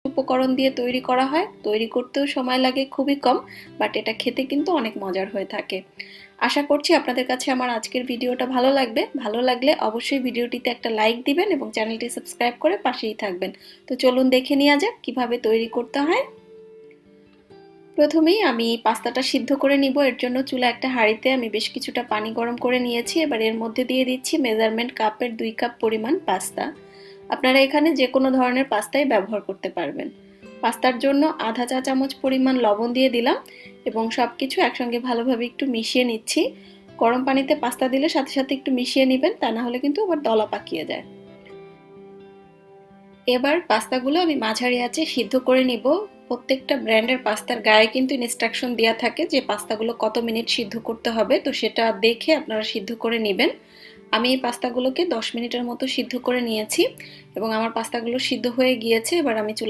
উপকরণ দিয়ে তৈরি করা হয়, তৈরি করতেও সময় লাগে খুবই কম, বাট এটা খেতে কিন্তু অনেক মজার হয়ে থাকে। আশা করছি আপনাদের কাছে আমার আজকের ভিডিওটা ভালো লাগবে। ভালো লাগলে অবশ্যই ভিডিওটিতে একটা লাইক দিবেন এবং চ্যানেলটি সাবস্ক্রাইব করে পাশেই থাকবেন। তো চলুন দেখে নেওয়া যাক কিভাবে তৈরি করতে হয়। প্রথমেই আমি পাস্তাটা সিদ্ধ করে নিব। এর জন্য চুলা একটা হাঁড়িতে আমি বেশ কিছুটা পানি গরম করে নিয়েছি। এবার এর মধ্যে দিয়ে দিচ্ছি মেজারমেন্ট কাপের 2 কাপ পরিমাণ পাস্তা। আপনারা এখানে যে কোনো ধরনের পাস্তাই ব্যবহার করতে পারবেন। পাস্তার জন্য আধা চা চামচ পরিমাণ লবণ দিয়ে দিলাম এবং সবকিছু একসঙ্গে ভালোভাবে একটু মিশিয়ে নিচ্ছি। গরম পানিতে পাস্তা দিলে সাথে সাথে একটু মিশিয়ে নেবেন, তা না হলে কিন্তু আবার দলা পাকিয়ে যায়। এবার পাস্তাগুলো আমি মাঝারি আঁচে সিদ্ধ করে নিব। প্রত্যেকটা ব্র্যান্ডের পাস্তার গায়ে কিন্তু ইনস্ট্রাকশন দেওয়া থাকে যে পাস্তাগুলো কত মিনিট সিদ্ধ করতে হবে, তো সেটা দেখে আপনারা সিদ্ধ করে নেবেন। আমি এই পাস্তাগুলোকে 10 মিনিটের মতো সিদ্ধ করে নিয়েছি এবং আমার পাস্তাগুলো সিদ্ধ হয়ে গিয়েছে। এবার আমি চুলা